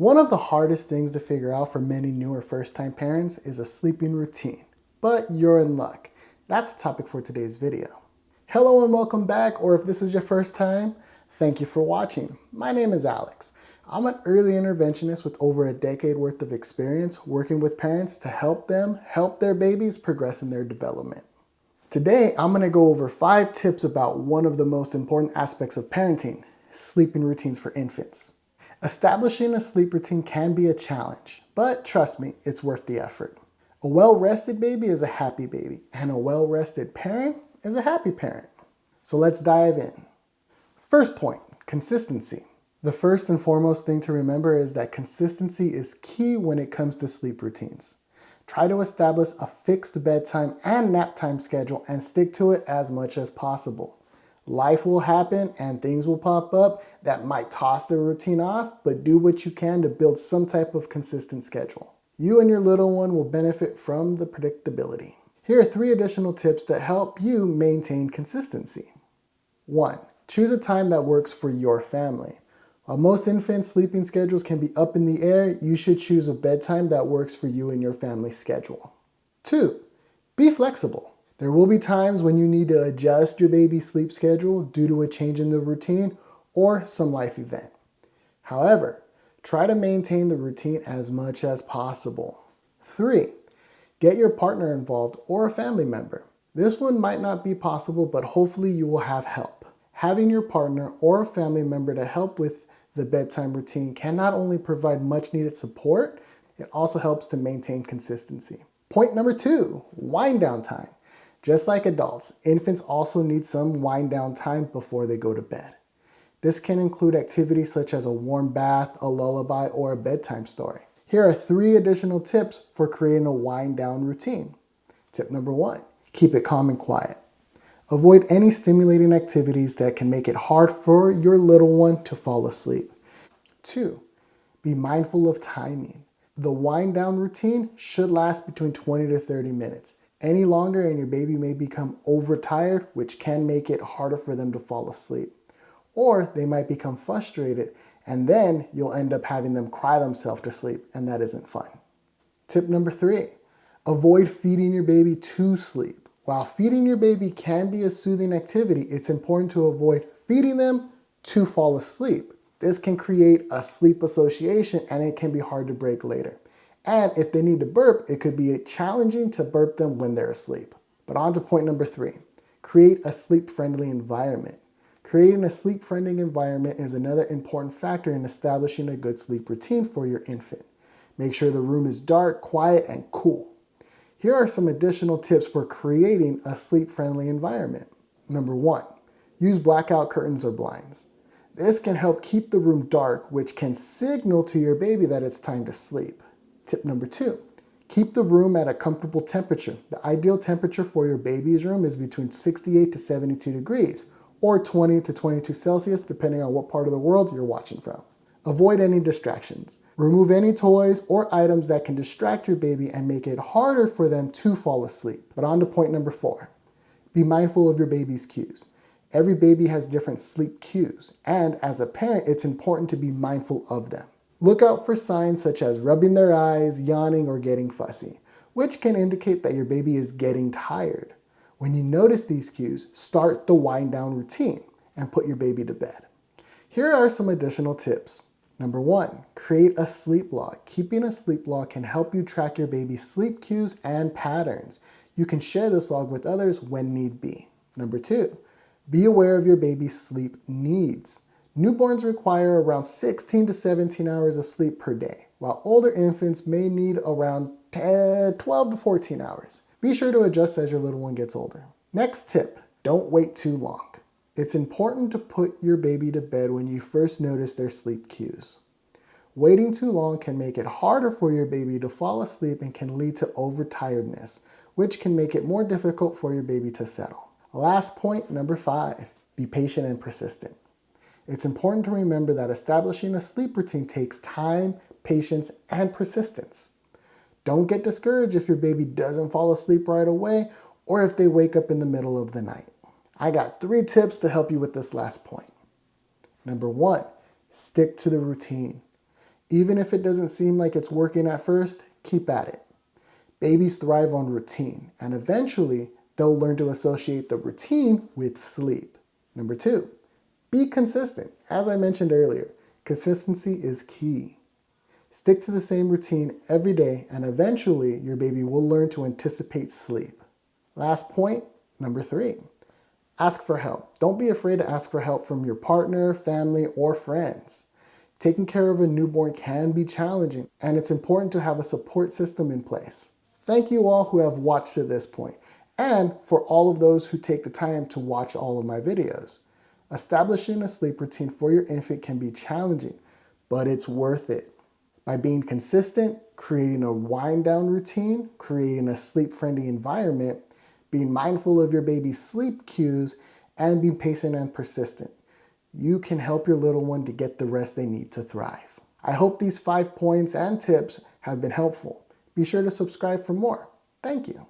One of the hardest things to figure out for many new or first-time parents is a sleeping routine, but you're in luck. That's the topic for today's video. Hello and welcome back, or if this is your first time, thank you for watching. My name is Alex. I'm an early interventionist with over a decade worth of experience working with parents to help them help their babies progress in their development. Today, I'm going to go over 5 tips about one of the most important aspects of parenting, sleeping routines for infants. Establishing a sleep routine can be a challenge, but trust me, it's worth the effort. A well-rested baby is a happy baby, and a well-rested parent is a happy parent. So let's dive in. First point, consistency. The first and foremost thing to remember is that consistency is key when it comes to sleep routines. Try to establish a fixed bedtime and nap time schedule and stick to it as much as possible. Life will happen and things will pop up that might toss the routine off, but do what you can to build some type of consistent schedule. You and your little one will benefit from the predictability. Here are 3 additional tips that help you maintain consistency. 1. Choose a time that works for your family. While most infants' sleeping schedules can be up in the air, you should choose a bedtime that works for you and your family's schedule. 2. Be flexible. There will be times when you need to adjust your baby's sleep schedule due to a change in the routine or some life event. However, try to maintain the routine as much as possible. 3. Get your partner involved or a family member. This one might not be possible, but hopefully you will have help. Having your partner or a family member to help with the bedtime routine can not only provide much needed support, it also helps to maintain consistency. Point number 2, wind down time. Just like adults, infants also need some wind down time before they go to bed. This can include activities such as a warm bath, a lullaby, or a bedtime story. Here are 3 additional tips for creating a wind down routine. Tip number 1, keep it calm and quiet. Avoid any stimulating activities that can make it hard for your little one to fall asleep. 2, be mindful of timing. The wind down routine should last between 20 to 30 minutes. Any longer and your baby may become overtired, which can make it harder for them to fall asleep. Or they might become frustrated and then you'll end up having them cry themselves to sleep, and that isn't fun. Tip number 3, avoid feeding your baby to sleep. While feeding your baby can be a soothing activity, it's important to avoid feeding them to fall asleep. This can create a sleep association and it can be hard to break later. And if they need to burp, it could be challenging to burp them when they're asleep. But on to point number 3, create a sleep-friendly environment. Creating a sleep-friendly environment is another important factor in establishing a good sleep routine for your infant. Make sure the room is dark, quiet, and cool. Here are some additional tips for creating a sleep-friendly environment. Number 1, use blackout curtains or blinds. This can help keep the room dark, which can signal to your baby that it's time to sleep. Tip number 2, keep the room at a comfortable temperature. The ideal temperature for your baby's room is between 68 to 72 degrees, or 20 to 22 Celsius, depending on what part of the world you're watching from. Avoid any distractions. Remove any toys or items that can distract your baby and make it harder for them to fall asleep. But on to point number 4, be mindful of your baby's cues. Every baby has different sleep cues, and as a parent, it's important to be mindful of them. Look out for signs such as rubbing their eyes, yawning, or getting fussy, which can indicate that your baby is getting tired. When you notice these cues, start the wind down routine and put your baby to bed. Here are some additional tips. Number 1, create a sleep log. Keeping a sleep log can help you track your baby's sleep cues and patterns. You can share this log with others when need be. Number 2, be aware of your baby's sleep needs. Newborns require around 16 to 17 hours of sleep per day, while older infants may need around 12 to 14 hours. Be sure to adjust as your little one gets older. Next tip, don't wait too long. It's important to put your baby to bed when you first notice their sleep cues. Waiting too long can make it harder for your baby to fall asleep and can lead to overtiredness, which can make it more difficult for your baby to settle. Last point, number 5, be patient and persistent. It's important to remember that establishing a sleep routine takes time, patience, and persistence. Don't get discouraged if your baby doesn't fall asleep right away or if they wake up in the middle of the night. I got 3 tips to help you with this last point. Number 1, stick to the routine. Even if it doesn't seem like it's working at first, keep at it. Babies thrive on routine, and eventually they'll learn to associate the routine with sleep. Number 2, be consistent. As I mentioned earlier, consistency is key. Stick to the same routine every day, and eventually your baby will learn to anticipate sleep. Last point, number 3, ask for help. Don't be afraid to ask for help from your partner, family, or friends. Taking care of a newborn can be challenging, and it's important to have a support system in place. Thank you all who have watched to this point, and for all of those who take the time to watch all of my videos. Establishing a sleep routine for your infant can be challenging, but it's worth it. By being consistent, creating a wind-down routine, creating a sleep-friendly environment, being mindful of your baby's sleep cues, and being patient and persistent, you can help your little one to get the rest they need to thrive. I hope these 5 points and tips have been helpful. Be sure to subscribe for more. Thank you.